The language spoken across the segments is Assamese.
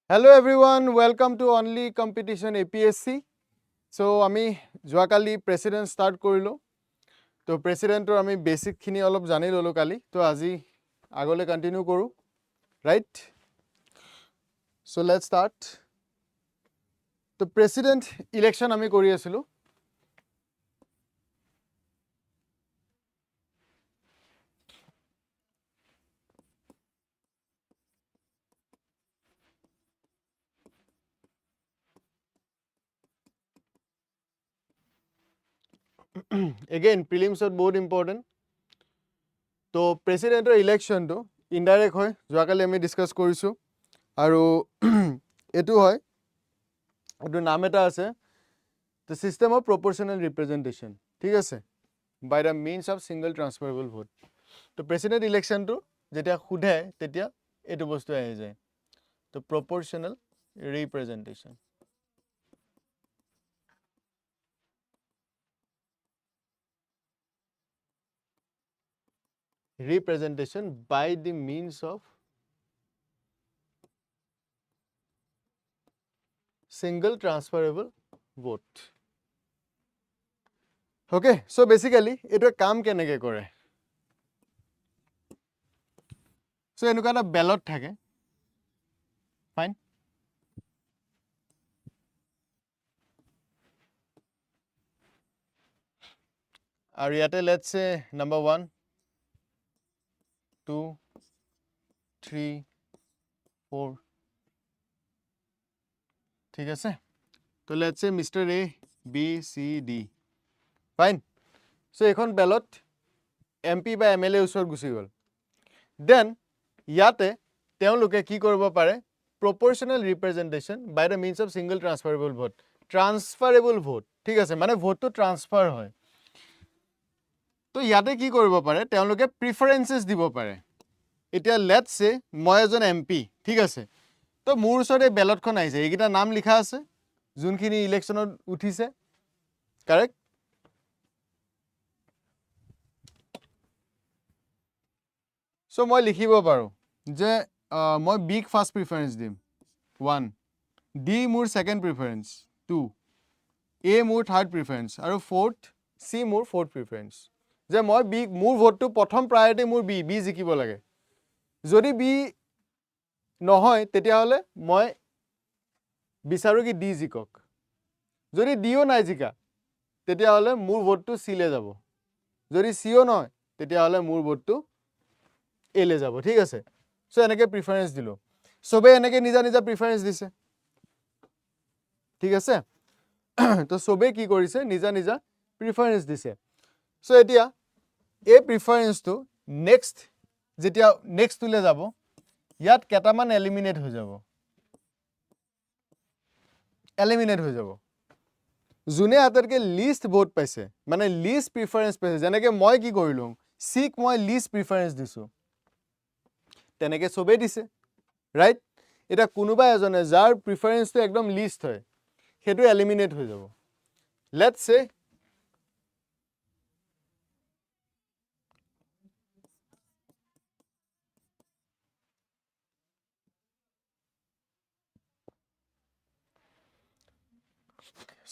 Hello everyone, welcome to Only Competition APSC. So, ami joakali president start korilo. To president or ami basic khini olop jani lolo kali. To aji agole continue koru. Right? So, let's start. The president election ami kori asilu. Again, prelims are both important. To president or election to indirect hoy. Joakali ami discuss korisu. Aru etu hoy. Etu naam eta ase. The system of proportional representation. ঠিক আছে? By the means of single transferable vote. তো president election to যেতিয়া খুধে তেতিয়া এটো বস্তু আহি যায় তো proportional representation by the means of single transferable vote. Okay, so basically এটো কাম কেনেকে কৰে so এনেকুৱা এটা ballot থাকে fine আৰু ইয়াতে let's say number 1 2 3 4 ঠিক আছে তো let's say Mr. A B C D fine so এখন ballot MP বা MLA ওচৰত গুচি গল then ইয়াতে তেওঁলোকে কি কৰিব পাৰে proportional representation by the means of single transferable vote ঠিক আছে মানে ভোটটো ট্ৰান্সফাৰ হয় তো ইয়াতে কি কৰিব পাৰে তেওঁলোকে প্ৰিফাৰেন্সেস দিব পাৰে এতিয়া লেটস সে মই এজন এমপি ঠিক আছে তো মোৰ ওচৰতে ব্যালটখন আইছে এইকিটা নাম লিখা আছে যোনখিনি ইলেকশনত উঠিছে কাৰেক্ট সো মই লিখিব পাৰো যে মই বিগ ফাৰ্স্ট প্ৰিফাৰেন্স দিম 1 ডি মোৰ সেকেন্ড প্ৰিফাৰেন্স 2 এ মোৰ থাৰ্ড প্ৰিফাৰেন্স আৰু ফোৰ্থ সি মোৰ ফোৰ্থ প্ৰিফাৰেন্স যে মই বি মোৰ ভোটটো প্ৰথম প্ৰায়োৰিটি মোৰ বি জিকিব লাগে যদি বি নহয় তেতিয়া হলে মই বিচাৰো কি ডি জিকক যদি ডিও নাই জিকা তেতিয়া হলে মোৰ ভোটটো সি লে যাব যদি সিও নহয় তেতিয়া হলে মোৰ ভোটটো এ লে যাব ঠিক আছে সো এনেকে প্রিফারেন্স দিলো সবে এনেকে নিজা নিজা প্রিফারেন্স দিছে ঠিক আছে তো সবে কি কৰিছে নিজা নিজা প্রিফারেন্স দিছে সো এতিয়া এই প্রিফারেন্স তো নেক্সট যেতিয়া নেক্সট তুলে যাব ইয়াত কেটামান এলিমিনেট হৈ যাব যোনে আটাইতকৈ লিষ্ট ভোট পাইছে মানে লিষ্ট প্রিফারেন্স পাইছে যেনেকে মই কি কৰিলো সিক মই লিষ্ট প্ৰিফাৰেন্স দিছো তেনেকে সবে দিছে ৰাইট এটা কোনোবা এজনে যাৰ প্রিফারেন্সটো একদম লিষ্ট হয় হেতু এলিমিনেট হৈ যাব লেটস সে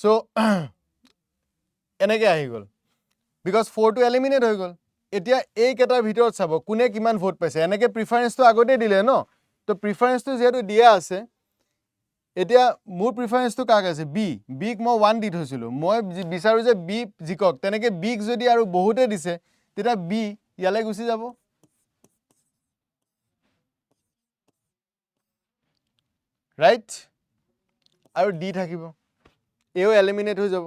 সো এনেকে আহি গল বিকজ 4 টো এলিমিনেট হৈ গল এতিয়া এই কেটাৰ ভিতৰত চাব কোনে কিমান ভোট পাইছে এনেকে প্ৰিফাৰেন্সটো আগতে দিলে ন তো প্ৰিফাৰেন্সটো যেহেতু দিয়া আছে এতিয়া মোৰ প্ৰিফাৰেন্সটো কাক আছে বি বিক মই 1 দি থৈছিলো মই বিচাৰো যে বি জিকক তেনেকে বিক যদি আৰু বহুতে দিছে তেতিয়া বি ইয়ালে গুচি যাব ৰাইট আৰু ডি থাকিব এও এলিমিনেট হৈ যাব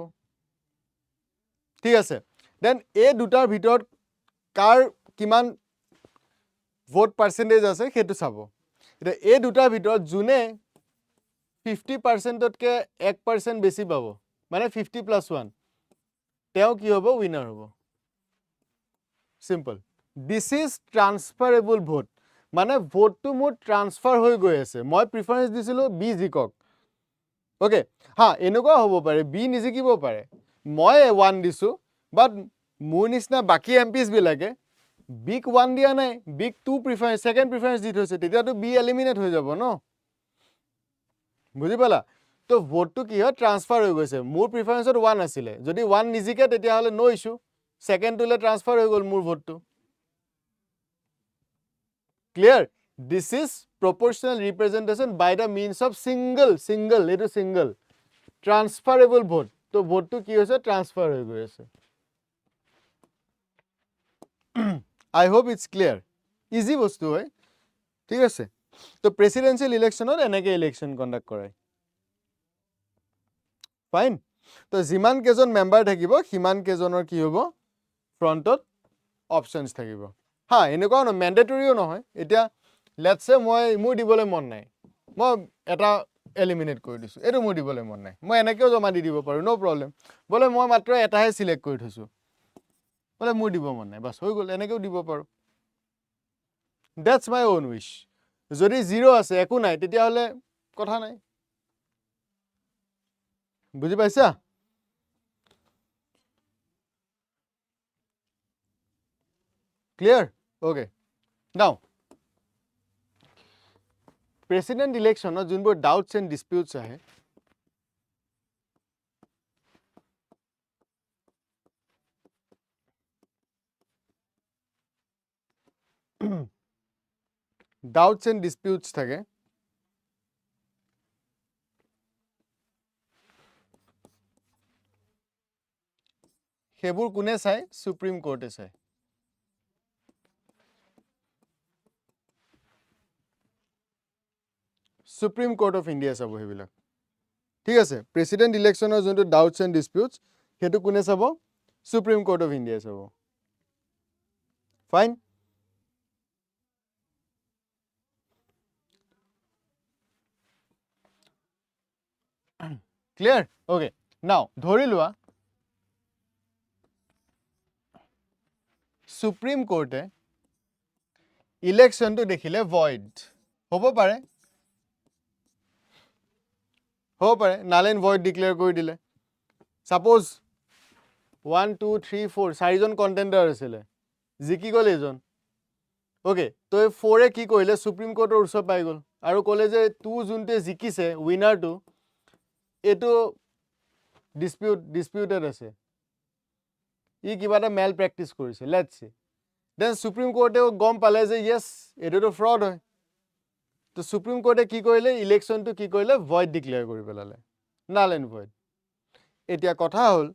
ঠিক আছে দেন এই দুটাৰ ভিতৰত কাৰ কিমান ভোট পাৰ্সেন্টেজ আছে হেতু চাব এটা এই দুটাৰ ভিতৰত যোনে 50% তকে 1% বেছি পাব মানে 50 + 1 তেও কি হ'ব উইনাৰ হ'ব সিম্পল দিস ইজ ট্ৰান্সফাৰেবল ভোট মানে ভোটটো মোৰ ট্ৰান্সফাৰ হৈ গৈ আছে মই প্ৰিফাৰেন্স দিছিলো বি জিকক ওকে হা এনেকুৱা হ'ব পাৰে বি নিজিকিব পাৰে মই 1 দিছো বাট মোৰ নিচিনা বাকি এমপিস বিলাকে বিগ 1 দিয়া নাই বিগ 2 প্রিফারেন্স সেকেন্ড প্রিফারেন্স দি থৈছে তেতিয়াতো বি এলিমিনেট হৈ যাব ন বুজি পালা তো ভোটটো কি হয় ট্ৰান্সফাৰ হৈ গৈছে মোৰ প্ৰিফাৰেন্সত 1 আছিলে যদি 1 নিজিকে তেতিয়া হলে নো ইস্যু সেকেন্ডটোলে ট্ৰান্সফাৰ হৈ গল মোৰ ভোটটো clear this is proportional representation by the means of single etu single transferable vote to vote to ki hoise transfer hoy goi ase I hope it's clear easy bostu hoy ঠিক আছে তো প্রেসিডেন্সিয়াল ইলেকশনত এনেকে ইলেকশন কন্ডাক্ট কৰাই ফাইন তো যিমান কেজন মেম্বাৰ থাকিব সিমান কেজনৰ কি হ'ব ফ্ৰন্টত অপশনস থাকিব হা এনেকুৱা ন ম্যান্ডেটৰিও নহয় এতিয়া লেটস সে মই মোৰ দিবলৈ মন নাই মই এটা এলিমিনেট কৰি দিছো এটো মোৰ দিবলৈ মন নাই মই এনেকেও জমা দি দিব পাৰো নো প্ৰবলেম বলে মই মাত্ৰ এটাহে সিলেক্ট কৰি থৈছো বলে মোৰ দিব মন নাই বাস হৈ গল এনেকেও দিব পাৰো দ্যাটস মাই ওন উইশ যদি 0 আছে একো নাই তেতিয়া হলে কথা নাই বুজি পাইছা ক্লিয়াৰ ওকে নাও প্ৰেসিডেন্ট ইলেকশনত যোনবোৰ ডাউটস এন্ড ডিসপিউটস আহে ডাউটস এন্ড ডিসপিউটস থাকে সেইবোৰ কোনে চাই সুপ্ৰিম কোৰ্টে চাই সুপ্ৰিম কোৰ্ট অফ ইণ্ডিয়া চাব সেইবিলাক ঠিক আছে প্ৰেসিডেন্ট ইলেকশনৰ যোনটো ডাউটস এন্ড ডিসপিউটস হেতু কোনে চাব সুপ্ৰিম কোৰ্ট অফ ইণ্ডিয়া চাব ফাইন ক্লিয়াৰ ওকে নাও ধৰি লোৱা সুপ্ৰিম কোৰ্টে ইলেকশনটো দেখিলে ভয়েড হ'ব পাৰে নাল এণ্ড ভয়েড ডিক্লেয়াৰ কৰি দিলে সাপোজ 1 2 3 4 চাৰিজন কন্টেন্ডাৰ আছিলে জিকি গল এজন ওকে তো 4 কি কৰিলে সুপ্ৰিম কোৰ্টৰ ওচৰ পাই গল আৰু ক'লে যে তু যোনতে জিকিছে উইনাৰটো এটো ডিসপিউটেড আছে ই কিবা এটা মেল প্ৰেক্টিস কৰিছে লেটস সি দেন সুপ্ৰিম কোৰ্টেও গম পালে যে ইয়েস এটোটো ফ্ৰড হয় তো সুপ্ৰিম কোৰ্টে কি কৰিলে ইলেকশনটো কি কৰিলে ভয়েড ডিক্লেয়াৰ কৰি পেলালে নাল এণ্ড ভয়েড এতিয়া কথা হল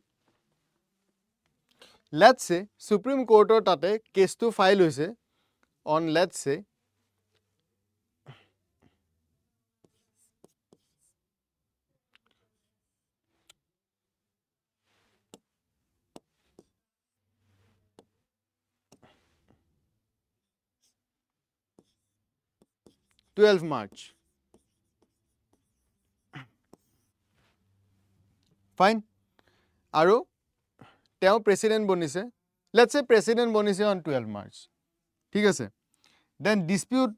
লেটস সে সুপ্ৰিম কোৰ্টৰ তাতে কেছটো ফাইল হৈছে on let's say March 12 fine আৰু তেওঁ প্ৰেসিডেন্ট বনিছে লেটস সে প্ৰেসিডেন্ট বনিছে অন 12 মাৰ্চ ঠিক আছে দেন ডিসপিউট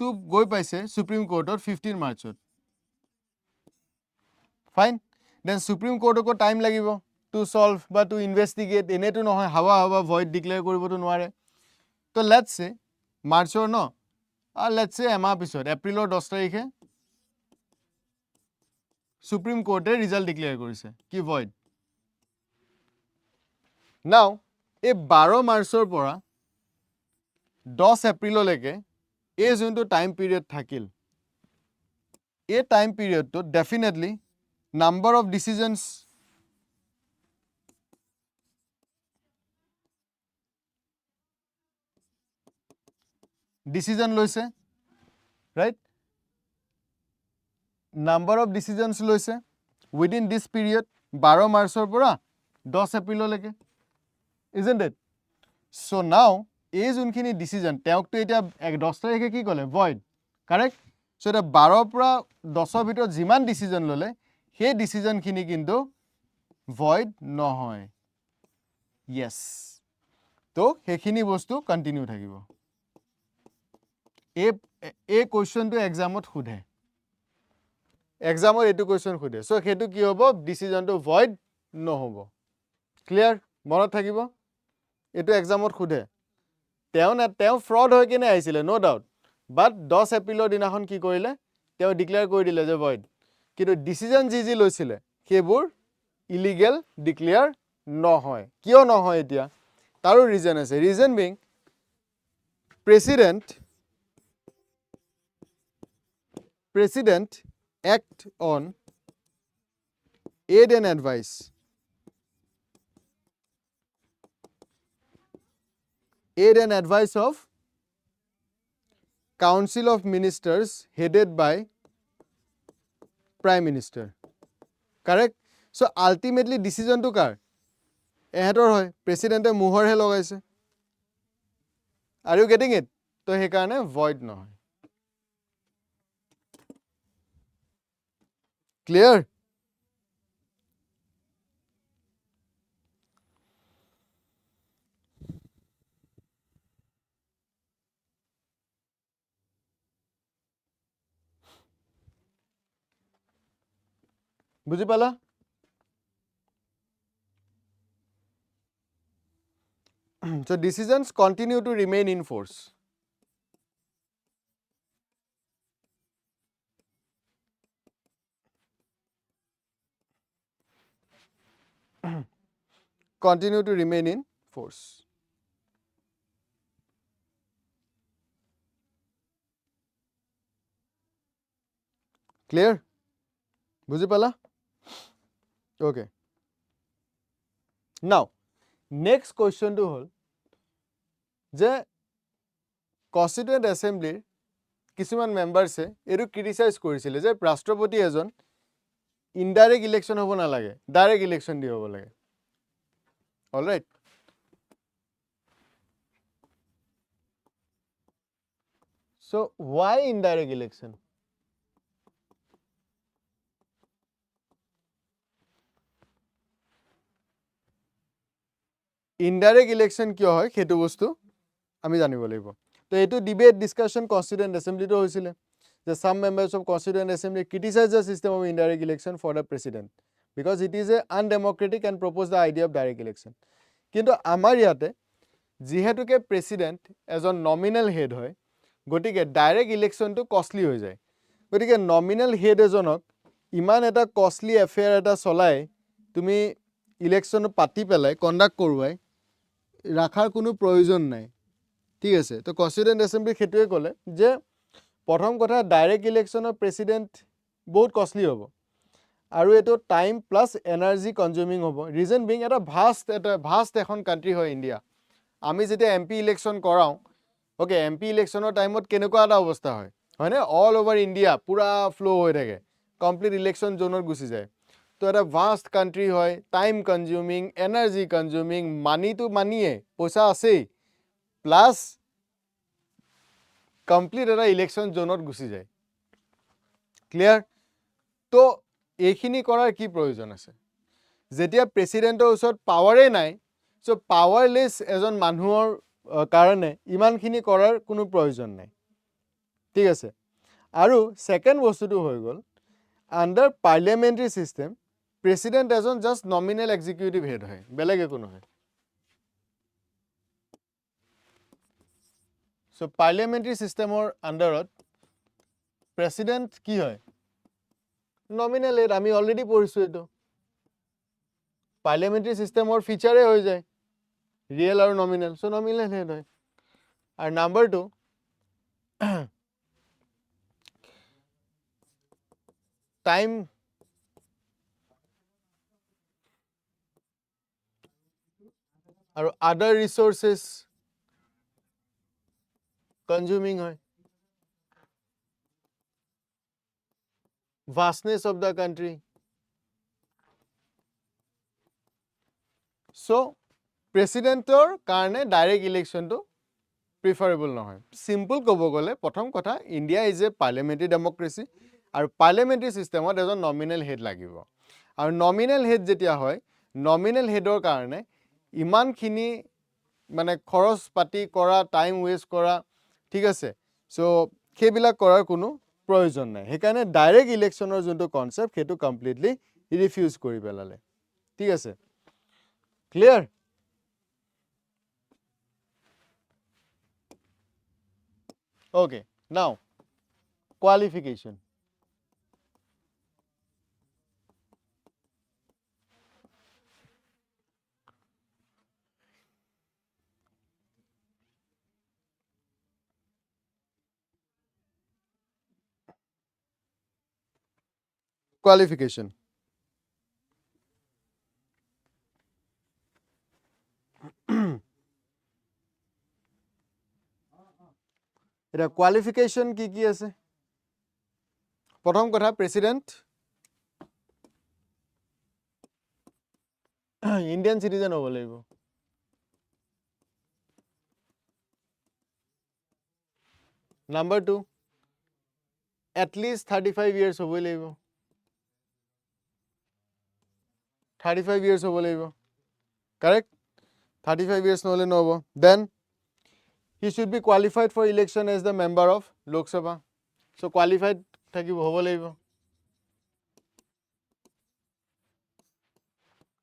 টু গৈ পাইছে সুপ্ৰিম কোৰ্টত 15 মাৰ্চত ফাইন দেন সুপ্ৰিম কোৰ্টকো টাইম লাগিব টু সলভ বা টু ইনভেস্টিগেট এনেটো নহয় হাৱা ভয়েড ডিক্লেয়াৰ কৰিবতো নোৱাৰে তো লেটস সে মাৰ্চৰ ন লেটস সে এমাহ পিছত এপ্ৰিলৰ 10 তাৰিখে সুপ্ৰিম কোৰ্টে ৰিজাল্ট ডিক্লেয়াৰ কৰিছে কি ভয়েড নাও এই 12 মাৰ্চৰ পৰা 10 এপ্ৰিললৈকে এই যোনটো টাইম পিৰিয়ড থাকিল এই টাইম পিৰিয়ডটো definitely number of decisions decision লৈছে ৰাইট নাম্বাৰ অফ ডিসিজনস লৈছে উইদিন দিস পিৰিয়ড 12 মাৰ্চৰ পৰা 10 এপ্ৰিললৈকে isn't it so now এই যোনখিনি ডিসিজন তেওঁকটো এতিয়া 10 তাৰিখে কি ক'লে ভয়েড কাৰেক্ট সো এটা 12 পৰা 10 ভিতৰত যিমান ডিসিজন ললে সেই ডিসিজন খিনি কিন্তু ভয়েড নহয় yes তো হেখিনি বস্তু কন্টিনিউ থাকিব এই কোৱেশ্চনটো এক্সামত খুধে এক্সামত এটো কোৱেশ্চন খুধে সো হেতু কি হ'ব ডিসিজনটো ভয়েড নহব ক্লিয়াৰ মনত থাকিব এটো এক্সামত খুধে তেওঁ ফ্ৰড হৈ কিনে আহিছিলে নো ডাউট বাট 10 এপ্ৰিলৰ দিনাখন কি কৰিলে তেওঁ ডিক্লেয়াৰ কৰি দিলে যে ভয়েড কিন্তু ডিসিজন যি লৈছিলে সেইবোৰ ইলিগেল ডিক্লেয়াৰ নহয় কিয় নহয় এতিয়া তাৰো ৰিজন আছে reason being president act on aid and advice of council of ministers headed by prime minister correct so ultimately decision to কাৰ এহেতৰ হয় প্ৰেসিডেন্টে মোহৰহে লগাইছে are you getting it তো হে কাৰণে void নহয় clear বুজি পালা so decisions continue to remain in force continue to remain in force clear বুজি পালা okay now next question to হল যে কনস্টিটিউয়েন্ট এসেম্বলিৰ কিছুমান মেম্বাৰছে এটো ক্ৰিটিসাইজ কৰিছিলে যে ৰাষ্ট্ৰপতি এজন ইনডাইৰেক্ট ইলেকশন হ'ব নালাগে ডাইৰেক্ট ইলেকশন দি হ'ব লাগে alright so why indirect election indirect election কিয় হয় সেইটো বস্তু আমি জানিব লাগিব তো এটো ডিবেট ডিসকাশন কনস্টিটিউয়েন্ট এসেম্বলিটো হৈছিলে যে some members of constituent assembly criticize the system of indirect election for the president because it is a undemocratic and propose the idea of direct election কিন্তু আমাৰ ইয়াতে যেহেতুকে প্ৰেসিডেন্ট এজন নমিনাল হেড হয় গটিকে ডাইৰেক্ট ইলেকশনটো কষ্টলি হৈ যায় গটিকে নমিনাল হেড এজনক ইমান এটা কষ্টলি এফেয়াৰ এটা চলাই তুমি ইলেকশন পাতি পেলাই কন্ডাক্ট কৰোৱাই ৰাখাৰ কোনো প্ৰয়োজন নাই ঠিক আছে তো কনস্টিটিউয়েন্ট এসেম্বলি খেতুৱে ক'লে যে প্ৰথম কথা ডাইৰেক্ট ইলেকশনৰ প্ৰেসিডেন্ট বহুত কষ্টলি হ'ব আৰু এটো টাইম প্লাস এনাৰ্জি কনজিউমিং হ'ব ৰিজন বিং এটা ভাষ্ট এখন কান্ট্ৰি হয় ইন্ডিয়া আমি যেতিয়া এমপি ইলেকশন কৰাও ওকে এমপি ইলেকশনৰ টাইমত কেনেকুৱা এটা অৱস্থা হয় হয়নে অল ওভাৰ ইন্ডিয়া পুৰা ফ্লো হৈ থাকে কমপ্লিট ইলেকশন জোনত গুচি যায় তো এটা ভাষ্ট কান্ট্ৰি হয় টাইম কনজিউমিং এনাৰ্জি কনজিউমিং মানিটো মানিয়ে পইচা আছেই প্লাস কমপ্লিট এটা ইলেকশন জোনত গুচি যায় ক্লিয়াৰ তো এইখিনি কৰাৰ কি প্ৰয়োজন আছে যেতিয়া প্ৰেসিডেন্টৰ ওচৰত পাৱাৰে নাই সো পাৱাৰলেস এজন মানুহৰ কাৰণে ইমানখিনি কৰাৰ কোনো প্ৰয়োজন নাই ঠিক আছে আৰু সেকেন্ড বস্তুটো হৈ গল আন্ডাৰ পাৰ্লিয়ামেন্টাৰী সিস্টেম প্ৰেসিডেন্ট এজন জাস্ট নমিনেল এক্সিকিউটিভ হেড হয় বেলেগ একো নহয় সো পাৰ্লিয়ামেন্টাৰী সিস্টেমৰ আন্ডাৰত প্ৰেসিডেন্ট কি হয় নমিনেল হেড আমি অলৰেডি পঢ়িছো এটো পাৰ্লিয়ামেন্টাৰী সিস্টেমৰ ফিচাৰে হৈ যায় ৰিয়েল আৰু নমিনেল সো নমিনেল হেড হয় আৰু নাম্বাৰ 2 টাইম আৰু আদাৰ ৰিসোৰ্সেস কনজিউমিং হয় vastness of the country so প্ৰেসিডেন্টৰ কাৰণে ডাইৰেক্ট ইলেকশনটো প্ৰিফাৰেবল নহয় সিম্পল ক'ব গ'লে প্ৰথম কথা ইন্ডিয়া ইজ এ পাৰ্লিয়ামেন্টাৰী ডেমক্ৰেসি আৰু পাৰ্লিয়ামেন্টাৰী সিস্টেমত এজন নমিনেল হেড লাগিব আৰু নমিনেল হেড যেতিয়া হয় নমিনেল হেডৰ কাৰণে ইমানখিনি মানে খৰচ পাতি কৰা টাইম ওয়েষ্ট কৰা ঠিক আছে সো সেইবিলাক কৰাৰ কোনো প্ৰয়োজন নাই সেইকাৰণে ডাইৰেক্ট ইলেকশনৰ যোনটো কনসেপ্ট সেইটো কমপ্লিটলি ৰিফিউজ কৰি পেলালে ঠিক আছে clear okay now qualification qualification. এটা qualification কি আছে? প্ৰথম কথা প্ৰেসিডেন্ট ইন্ডিয়ান সিটিজেন হ'ব লাগিব। Number 2, at least 35 years হ'ব লাগিব। 35 years হ'ব লাগিব। Correct? 35 years নহলে নহব। Then he should be qualified for election as the member of Lok Sabha. So qualified থাকিব হ'ব লাগিব।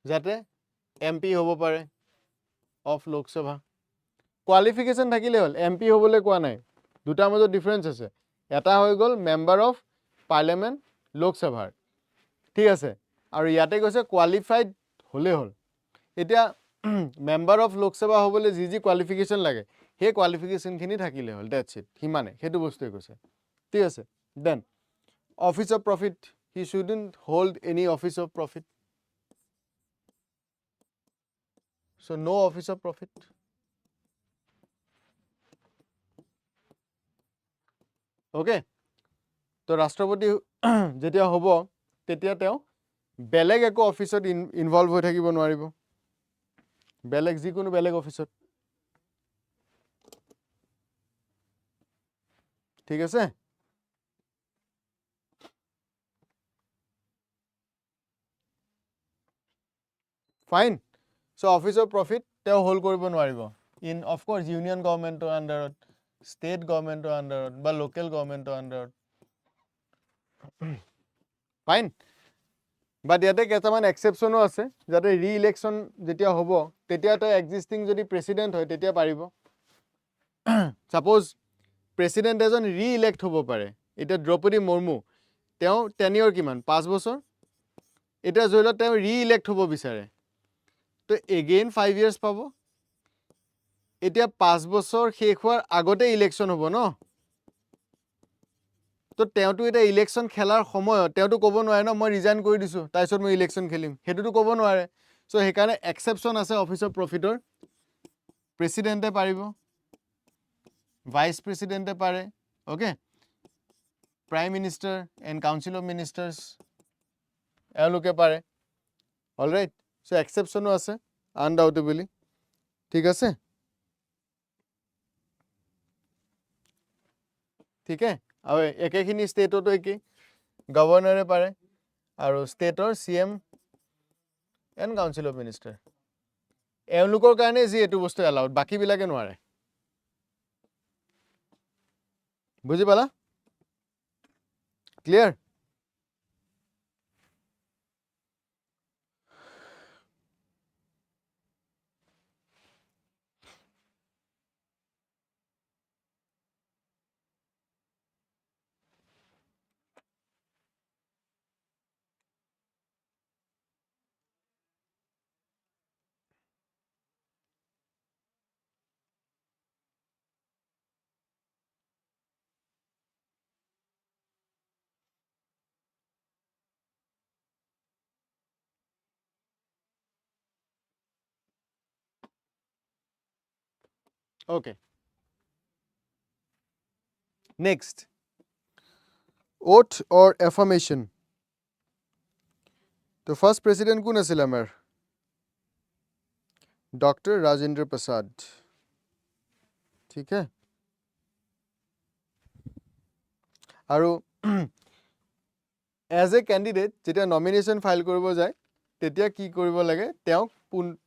যাতে MP হ'ব পাৰে of Lok Sabha. Qualification থাকিলে হ'ল, MP হ'বলৈ কোৱা নাই। দুটাৰ মাজত ডিফাৰেন্স আছে। এটা হৈ গ'ল মেম্বাৰ অফ পাৰ্লিয়ামেণ্ট লোকসভাৰ, ঠিক আছে, আৰু ইয়াতে কৈছে কোৱালিফাইড হ'লে হ'ল। এতিয়া মেম্বাৰ অফ লোকসভা হ'বলৈ যি কোৱালিফিকেশ্যন লাগে সেই কোৱালিফিকেশ্যনখিনি থাকিলে হ'ল, ডেটছ ইট, সিমানে, সেইটো বস্তুৱে কৈছে, ঠিক আছে। Then office of profit, he shouldn't hold any office of profit, so' no' office of profit. Okay, তো ৰাষ্ট্ৰপতি যেতিয়া হ'ব তেতিয়া তেওঁ বেলেগ একো অফিচত ইনভলভ হৈ থাকিব নোৱাৰিব, বেলেগ যিকোনো বেলেগ অফিচত, ঠিক আছে। Fine. So' office of profit তেওঁ হোল্ড কৰিব নোৱাৰিব ইন অফক'ৰ্ছ ইউনিয়ন গভৰ্ণমেণ্টৰ আণ্ডাৰত, ষ্টেট গভৰ্ণমেণ্টৰ আণ্ডাৰত বা লোকেল গভৰ্ণমেণ্টৰ আণ্ডাৰত। ফাইন। বাট ইয়াতে কেইটামান এক্সেপশ্যনো আছে, যাতে ৰি ইলেকশ্যন যেতিয়া হ'ব তেতিয়া তেওঁ এক্সিষ্টিং যদি প্ৰেচিডেণ্ট হয় তেতিয়া পাৰিব। ছাপ'জ প্ৰেচিডেণ্ট এজন ৰি ইলেক্ট হ'ব পাৰে, এতিয়া দ্ৰৌপদী মুৰ্মু, তেওঁ টেনিয়ৰ কিমান, 5 বছৰ। এতিয়া ধৰি লওক তেওঁ ৰি ইলেক্ট হ'ব বিচাৰে, তো এগেইন 5 years পাব। এতিয়া 5 বছৰ শেষ হোৱাৰ আগতে ইলেকশ্যন হ'ব ন, তো তেওঁতো এতিয়া ইলেকশ্যন খেলাৰ সময়ত তেওঁতো ক'ব নোৱাৰে ন মই ৰিজাইন কৰি দিছোঁ তাৰপিছত মই ইলেকশ্যন খেলিম, সেইটোতো ক'ব নোৱাৰে। চ' সেইকাৰণে এক্সেপশ্যন আছে অফিচ অফ প্ৰফিটৰ। প্ৰেচিডেণ্টে পাৰিব, ভাইচ প্ৰেচিডেণ্টে পাৰে, okay, prime minister and council of ministers এওঁলোকে পাৰে। অলৰাইট, চ' এক্সেপশ্যনো আছে আনডাউটেবলি, ঠিক আছে, ঠিকে। আৰু একেখিনি ষ্টেটতো একেই, গভৰ্ণৰে পাৰে আৰু ষ্টেটৰ CM and council of minister, এওঁলোকৰ কাৰণে যি এইটো বস্তু এলাউড, বাকীবিলাকে নোৱাৰে। বুজি পালা? Clear? Okay. Next, oath or affirmation. তো ফাৰ্ষ্ট প্ৰেচিডেণ্ট কোন আছিল আমাৰ? ডক্টৰ ৰাজেন্দ্ৰ প্ৰসাদ, ঠিক হে। আৰু এজ এ কেণ্ডিডেট যেতিয়া নমিনেশ্যন ফাইল কৰিব যায় তেতিয়া কি কৰিব লাগে, তেওঁক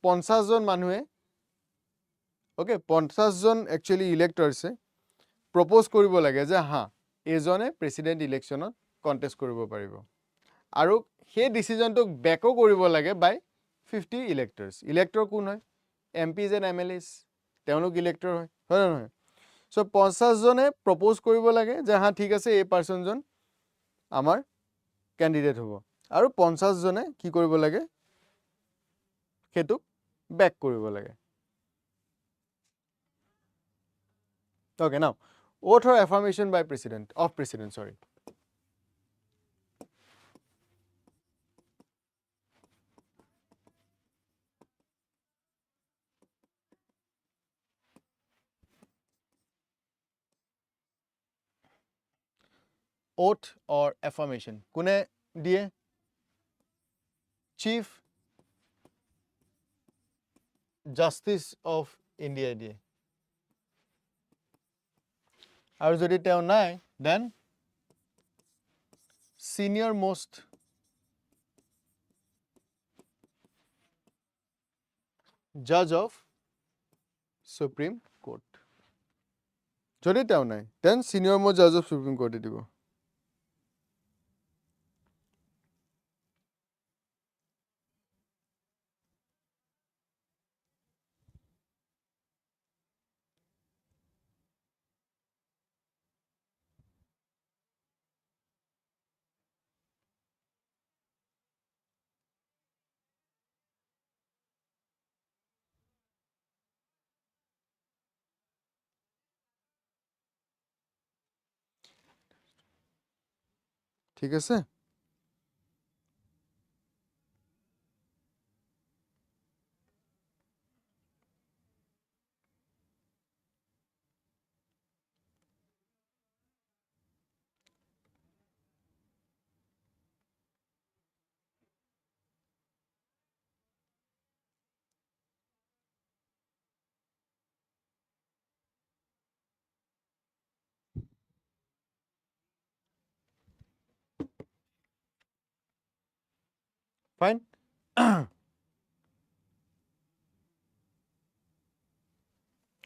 50জন মানুহে, অ'কে, 50জন একচুৱেলি ইলেক্টৰ্ছে প্ৰপ'জ কৰিব লাগে যে হা এইজনে প্ৰেচিডেণ্ট ইলেকশ্যনত কণ্টেষ্ট কৰিব পাৰিব, আৰু সেই ডিচিজনটোক বেকো কৰিব লাগে বাই 50 ইলেক্টৰ্ছ। ইলেক্টৰ কোন হয়? MPs এণ্ড MLAs, তেওঁলোক ইলেক্টৰ হয়, হয় নে নহয়? চ' 50জনে প্ৰপ'জ কৰিব লাগে যে হা ঠিক আছে এই পাৰ্চনজন আমাৰ কেণ্ডিডেট হ'ব, আৰু 50জনে কি কৰিব লাগে, সেইটোক বেক কৰিব লাগে। Okay, now, oath or affirmation by president, of president, sorry. oath or affirmation কোনে দিয়ে Chief Justice of India দিয়ে আৰু যদি তেওঁ নাই then senior most judge of Supreme Court যদি তেওঁ নাই then senior most judge of Supreme Court দিব ঠিক আছে Fine.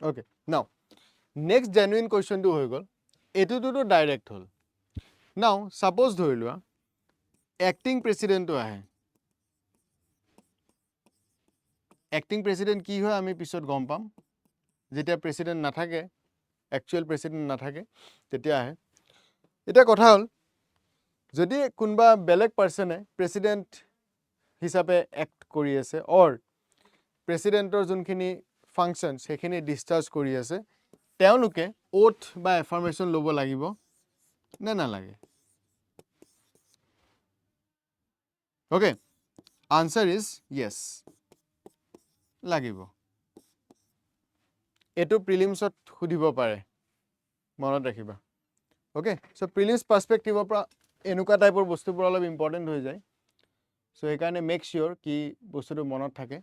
Okay. Now, next genuine question to হৈ গল এটোটো তো ডাইৰেক্ট হল now suppose ধৰি লোৱা acting president তো আহে acting president কি হয় আমি পিছত গম পাম যেতিয়া president নাথাকে actual president নাথাকে তেতিয়া আহে এটা কথা হল যদি কোনবা বেলেগ পাৰ্সনে president হিচাপে act কৰি আছে or presidentৰ যোনখিনি functions সেখিনি discharge কৰি আছে তেওঁলোকে oath বা affirmation ল'ব লাগিব না নালাগে okay answer is yes লাগিব এটো প্ৰিলিমছত খুদিব পাৰে মনত ৰাখিবা okay so prelims perspective পৰা এনুকা টাইপৰ বস্তুবোৰ অলপ ইম্পৰ্টেন্ট হৈ যায় so এই কাৰণে মেক শিওর কি বস্তুটো মনত থাকে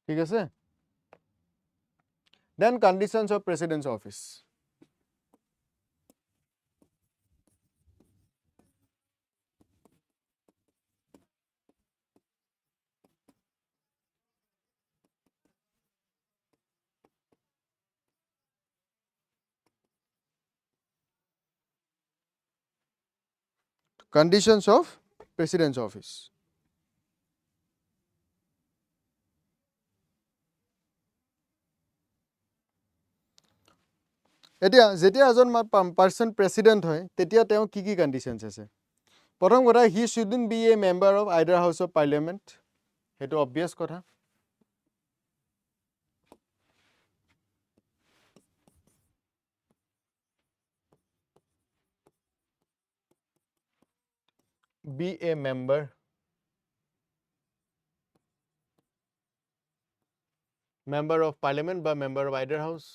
ঠিক আছে then conditions of president's office conditions of president's office এতিয়া যেতিয়া এজন পার্সন প্রেসিডেন্ট হয় তেতিয়া তেওঁ কি কি কন্ডিশনস আছে প্ৰথম কথা he shouldn't be a member of either house of parliament হেতু অবভিয়াস কথা be a member of parliament বা member of either house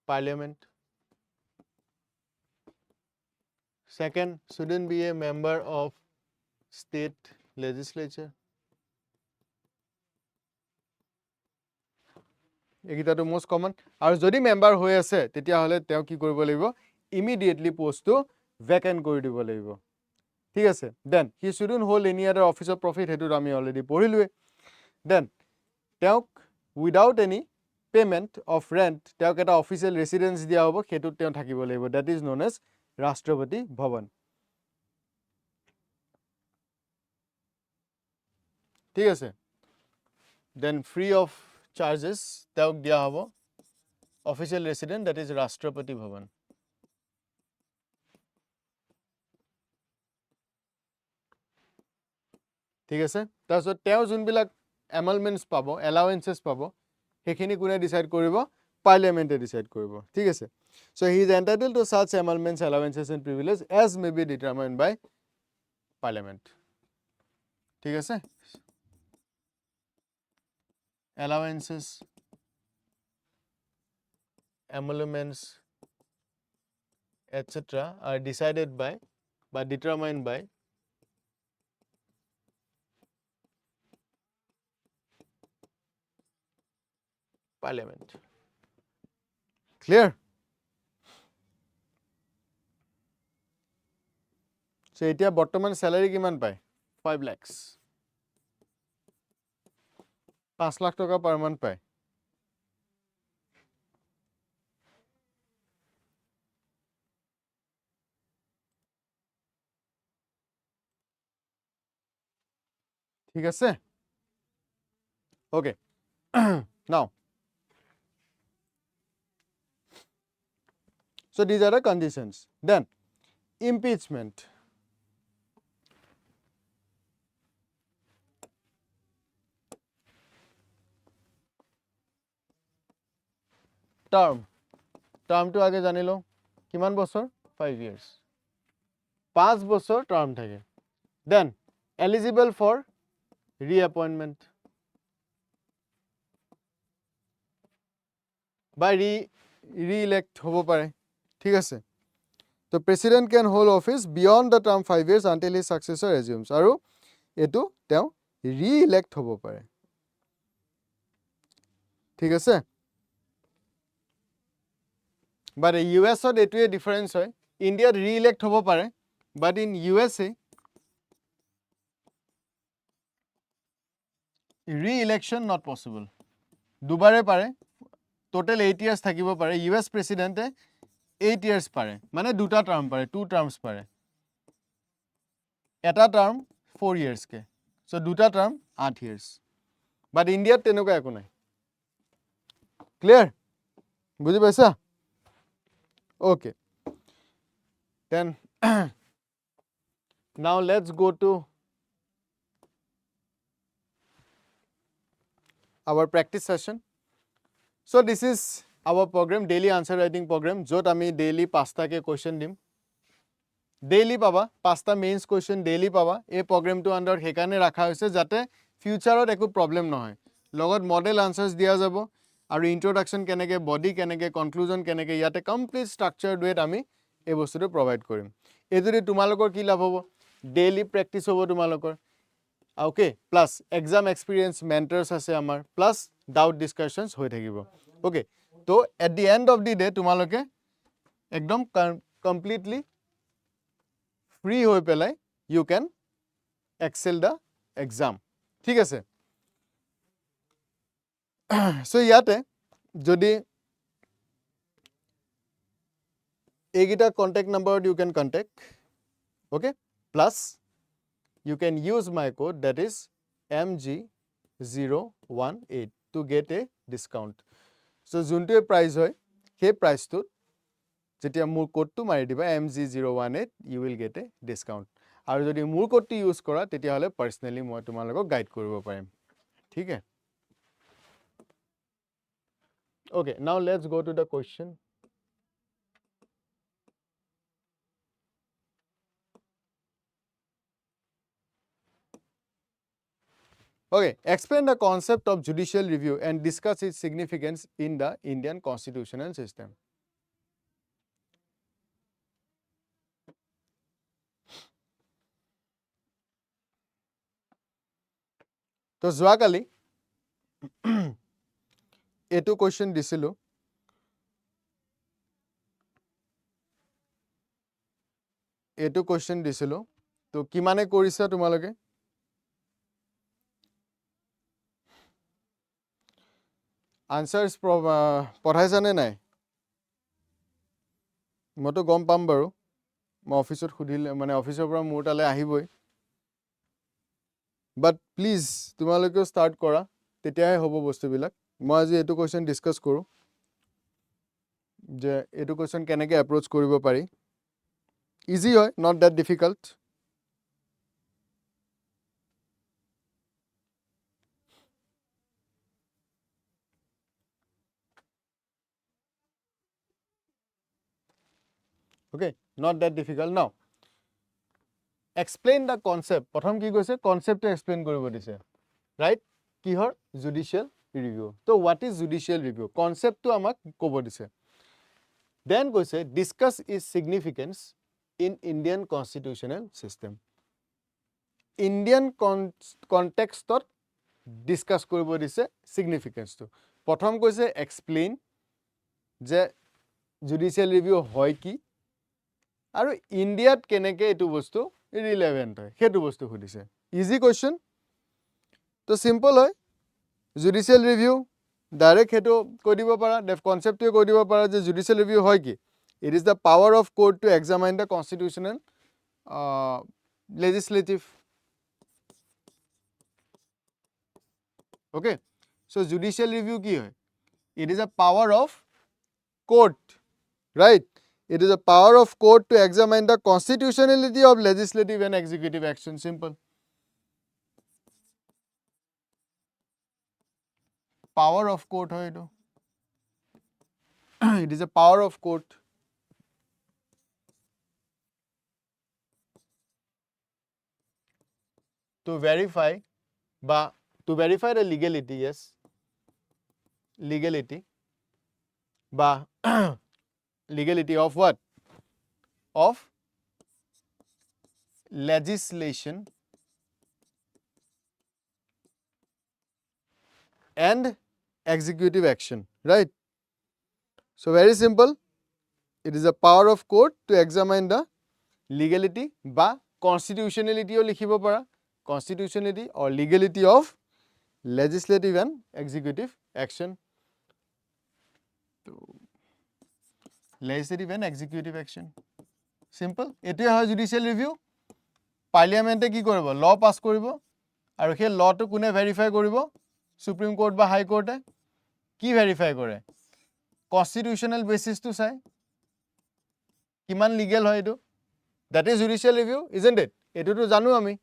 parliament second shouldn't be a member of state legislature এগিটাটো মোস্ট কমন আৰু যদি মেম্বাৰ হৈ আছে তেতিয়া হলে তেওঁ কি কৰিব লাগিব ইমিডিয়েটলি পোষ্টটো ভ্যাকেন্ট কৰি দিব লাগিব ঠিক আছে then he shouldn't hold any other office of profit হেতু আমি অলৰেডি পঢ়িলোৱে দেন তেওঁক without any payment of rent তেওঁক এটা অফিচিয়েল ৰেসিডেন্স দিয়া হ'ব হেতুত তেওঁ থাকিব লাগিব দ্যাট ইজ নোন এজ ৰাষ্ট্ৰপতি ভৱন ঠিক আছে দেন ফ্ৰী অফ চাৰ্জেস তেওঁক দিয়া হ'ব অফিচিয়েল ৰেসিডেন্ট দ্যাট ইজ ৰাষ্ট্ৰপতি ভৱন ঠিক আছে তাৰপিছত তেওঁ যোনবিলাক এমলমেন্টস পাব এলাউৱেন্সেস পাব সেইখিনি কোনে ডিসাইড কৰিব পাৰ্লিয়ামেন্টে ডিসাইড কৰিব ঠিক আছে So he is entitled to such emoluments, allowances and privileges as may be determined by parliament. ঠিক আছে? Allowances, emoluments, etc. are decided by determined by parliament. Clear? So এতিয়া বৰ্তমান salary কিমান পায়? 5 lakhs. 5 লাখ টকা per month পায়. ঠিক আছে? Okay. Now, so these are the conditions. Then, impeachment. Term. Term to আগে জানি লও কিমান বছৰ 5 years 5 বছৰ term থাকে. Then eligible for reappointment by re-elect হ'ব পাৰে. ঠিক আছে? So president can hold office beyond the term 5 years until his successor assumes. আৰু এটো তেওঁ re-elect হ'ব পাৰে. ঠিক আছে? But US ত এটোৱে difference হয়. India re-elect হ'ব পাৰে. But in USA re-election not possible. দুবাৰে পাৰে. Total 8 years থাকিব পাৰে. US president 8 years পাৰে. মানে দুটা term পাৰে, 2 terms পাৰে. এটা term 4 years কে. So দুটা term 8 years. But India তেনেকুৱা একো নাই. Clear? বুজি পাইছা? Okay. Then now let's go to our practice session. So this is our program, daily answer writing program. Jot ami daily 5টা ke question dim. Daily paba 5টা mains question daily paba. এই program to under হেকানে ৰাখা হৈছে যাতে future একো problem নহয়. লগত model answers দিয়া যাব আৰু introduction কেনেকে body কেনেকে conclusion কেনেকে ইয়াতে complete structured way আমি এই বস্তুটো provide কৰিম. এই যদি তোমালোকৰ কি লাভ হ'ব daily practice হ'ব তোমালোকৰ. Okay, plus exam experience mentors আছে আমাৰ plus doubt discussions হৈ থাকিব. Okay, so at the end of the day তোমালোকে একদম completely free হৈ পেলাই you can excel the exam. ঠিক আছে? So ইয়াতে যদি এইগিটা contact number you can contact. Okay, plus you can use my code that is MG018 to get a discount. So যোনটো price হয় সেই price টো যেতিয়া মোৰ কোডটো মাৰি দিবা MG018 you will get a discount. আৰু যদি মোৰ কোডটো ইউজ কৰা তেতিয়া হলে personally মই তোমালোকক গাইড কৰিব পাৰিম. ঠিক আছে? Okay, now let's go to the question. Okay, explain the concept of judicial review and discuss its significance in the Indian constitutional system. তো যোৱাকালি এটো question দিছিলো তো কিমানে কৰিছা তোমালোকে answers পঢ়াইছানে নাই মইতো গম পাম বাৰু মই অফিসত খুদিলে মানে অফিসৰ পৰা মোৰ তালে আহিবই but please তোমালোকেও start কৰা তেতিয়াহে হ'ব বস্তুবিলাক মই আজি এটো question discuss কৰো যে এটো question কেনেকে approach কৰিব পাৰি easy হয় not that difficult Okay, not that difficult. Now, explain the concept. প্ৰথম কি কৈছে concept explain কৰিব দিছে, right? কিহৰ judicial review. So what is judicial review? Concept to আমাক ক'ব দিছে. Then কৈছে discuss its significance in Indian constitutional system. Indian context discuss কৰিব দিছে significance to. প্ৰথম কৈছে explain যে judicial review হয় কি আৰু ইণ্ডিয়াত কেনেকৈ এইটো বস্তু ৰিলেভেণ্ট হয় সেইটো বস্তু সুধিছে ইজি কুৱেশ্যন তো চিম্পল হয় জুডিচিয়েল ৰিভিউ ডাইৰেক্ট সেইটো কৈ দিব পাৰা কনচেপ্টটোৱে কৈ দিব পাৰা যে জুডিচিয়েল ৰিভিউ হয় কি it is the power of court to examine the constitutional legislative okay so' judicial review কি হয় it is a power of court right it is a power of court to examine the constitutionality of legislative and executive action simple power of court hoy to it is a power of court to verify the legality yes legality ba legality of what of legislation and executive action right so very simple it is a power of court to examine the legality ba constitutionality o likhibo para constitutionality or legality of legislative and executive action legislative and executive action simple এটোই হয় জুডিচিয়েল ৰিভিউ পাৰ্লিয়ামেণ্টে কি কৰিব ল পাছ কৰিব আৰু সেই লটো কোনে ভেৰিফাই কৰিব সুপ্ৰিম কোৰ্ট বা হাই কোৰ্টে কি ভেৰিফাই কৰে কনষ্টিটিউচনেল বেচিছটো চাই কিমান লিগেল হয় এইটো that is judicial review isn't it এইটোতো জানো আমি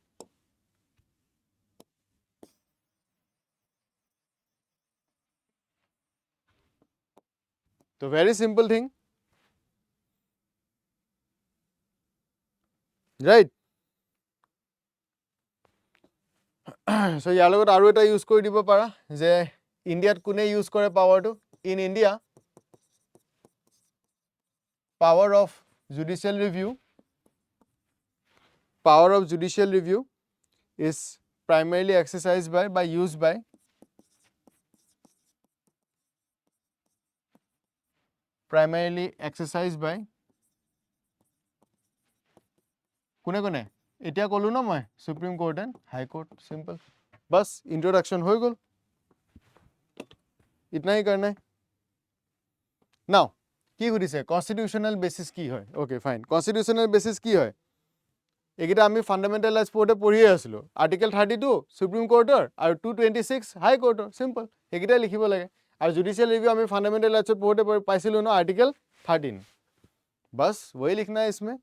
তো very simple thing right so ইয়াৰ লগত আৰু এটা ইউজ কৰি দিব পাৰা যে ইণ্ডিয়াত কোনে ইউজ কৰে পাৱাৰটো in India power of judicial review is primarily exercised by used by কোনে কোনে এতিয়া ক'লো ন মই supreme court and high court simple बस इंट्रोडक्शन हो गल इतना ही करना है नाउ কি সুধিছে কনস্টিটিউশনাল বেসিস কি হয় ওকে ফাইন কনস্টিটিউশনাল বেসিস কি হয় এগিটা আমি ফান্ডামেন্টাল রাইটস পড়তে পঢ়িয়ে আছিলো আর্টিকেল 32 সুপ্রিম কোৰ্টৰ আৰু 226 হাই কোৰ্টৰ সিম্পল এগিটা লিখিব লাগে আৰু জুডিশিয়াল রিভিউ আমি ফান্ডামেন্টাল রাইটস পড়তে পাইছিলো ন আর্টিকেল 13 बस वही लिखना है इसमें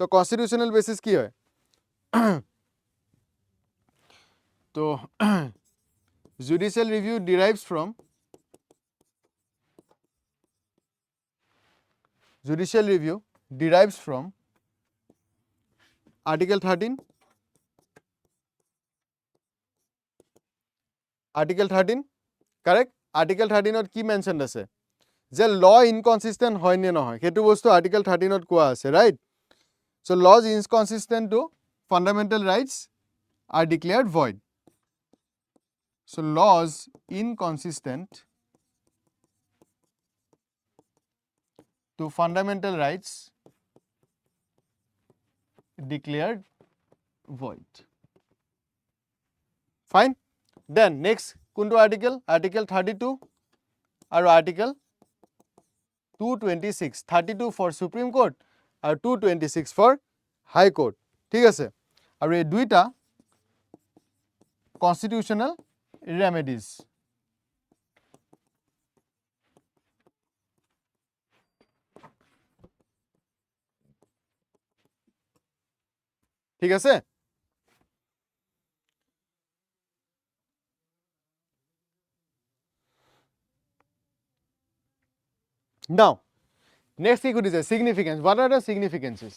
तो कॉन्स्टिट्यूशनल बेसिस की है तो judicial review derives from article 13 correct article 13 की मेंशन আছে যে ল ইনকনসিস্টেন্ট হয় নে নহয় হেতু বস্তু আর্টিকেল 13 কোৱা আছে right so laws inconsistent to fundamental rights are declared void so laws inconsistent to fundamental rights declared void fine then next kuntu article 32 or article 226 32 for supreme court or 226 for high court ঠিক আছে আৰু এই দুইটা constitutional remedies ঠিক আছে now Next কি সুধিছে significance. What are the significances?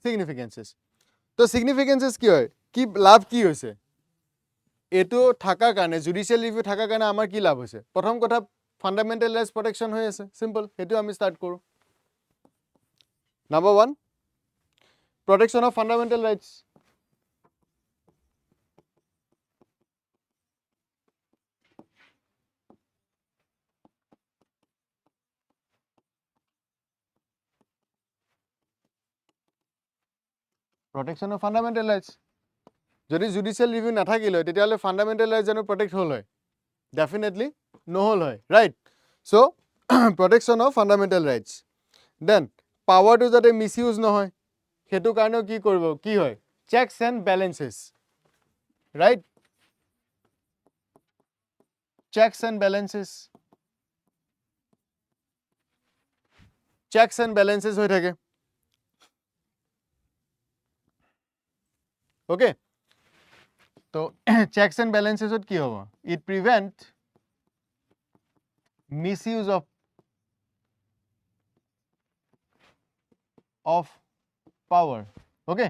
Significances. তো significances কি হয়? কি লাভ কি হৈছে? এটো থাকাৰ কাৰণে জুডিশিয়েল ৰিভিউ থাকাৰ কাৰণে আমাৰ কি লাভ হৈছে? প্ৰথম কথা ফান্ডামেন্টাল ৰাইটস প্ৰটেকশন হৈ আছে সিম্পল হেতু আমি স্টাৰ্ট কৰো Number 1 protection of fundamental rights protection of fundamental rights যদি জুডিশিয়েল ৰিভিউ নাথাকিল হয় তেতিয়াহলে ফান্ডামেন্টাল ৰাইটস জানো প্ৰটেক্ট হল হয় ডেফিনেটলি নহল হয় right so protection of fundamental rights then power to যাতে মিসইউজ নহয় হেতু কাৰণেও কি কৰিব কি হয় checks and balances right checks and balances হৈ থাকে okay তো checks and balances কি হ'ব it prevent misuse of power okay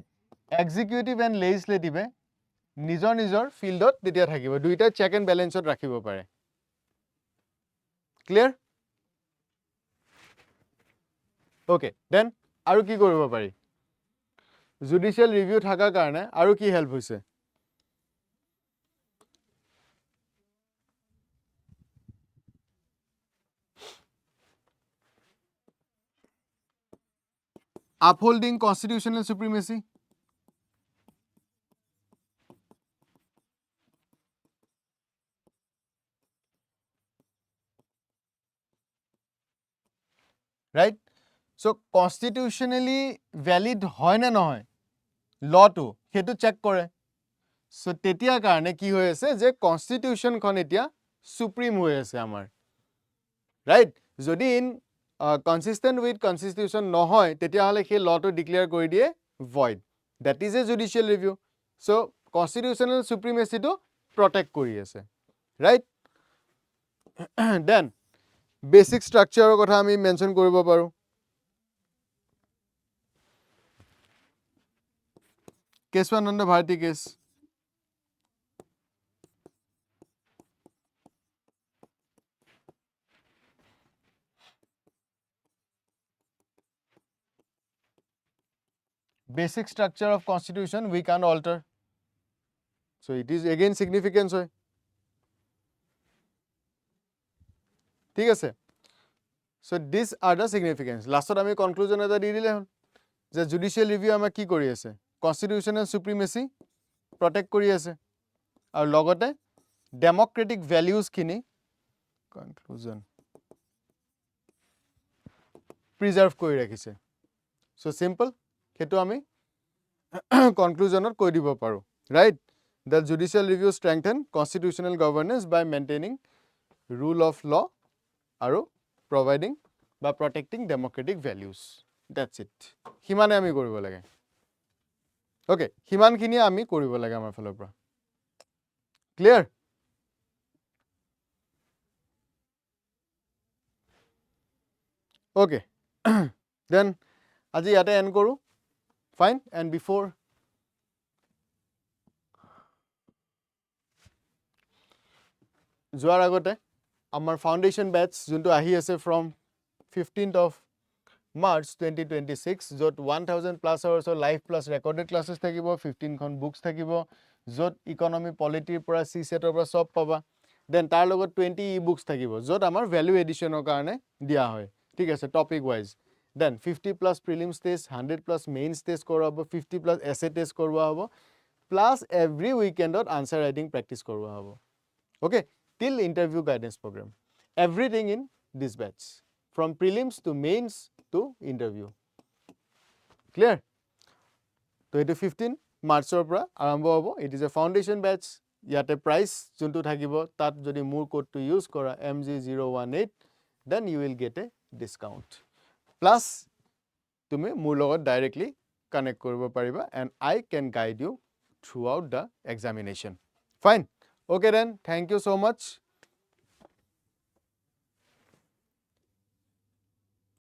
executive and legislative নিজৰ ফিল্ডত তেতিয়া থাকিব দুইটা চেক এন্ড ব্যালেন্সত ৰাখিব পাৰে ক্লিয়াৰ okay then আৰু কি কৰিব পাৰি জুডিশিয়েল ৰিভিউ থাকাৰ কাৰণে আৰু কি হেল্প হৈছে upholding constitutional supremacy right so constitutionally valid হয় না নহয় লটো হেতু চেক কৰে সো তেতিয়া কাৰণে কি হৈ আছে যে কনস্টিটিউশন খন এতিয়া সুপ্ৰিম হৈ আছে আমাৰ ৰাইট যদি ইন consistent with constitution নহয় তেতিয়া হলে সেই লটো ডিক্লেয়াৰ কৰি দিয়ে void that is a judicial review so constitutional supremacy to protect কৰি আছে right then basic structure কথা আমি মেনশন কৰিব পাৰো Kesavananda Bharati case basic structure of constitution we can't alter so it is again significance hoy ঠিক আছে so these are the significance last ami conclusion eta di dile hon je judicial review ama ki kori ase constitutional supremacy protect kori ase aru logote democratic values kini conclusion preserve kori rakhise so simple hetu ami conclusion or koi dibo paru right the judicial review strengthen constitutional governance by maintaining rule of law aru providing by protecting democratic values that's it himane ami koribo lage okay himan khini ami koribo lage amar falor pora clear okay then aji yate end koru fine and before joar agote amar foundation batch junto ahi ase from 15th of March 2026 jot 1000 plus hours of live plus recorded classes thakibo 15 khon books thakibo jot economy polity pura c set or sob paba then tar logot 20 e-books thakibo jot amar value addition or karone dia hoy thik ase topic wise then 50 plus prelims test 100 plus mains test korabo 50 plus essay test korwa hobo plus every weekend answer writing practice korwa hobo okay till interview guidance program everything in this batch from prelims to mains to interview clear to it 15 March or pura arambo hobo it is a foundation batch yate price juntu thakibo tat jodi mur code to use kora mg018 then you will get a discount plus tumi mur logot directly connect koribo pariba and I can guide you throughout the examination fine Okay then, thank you so much.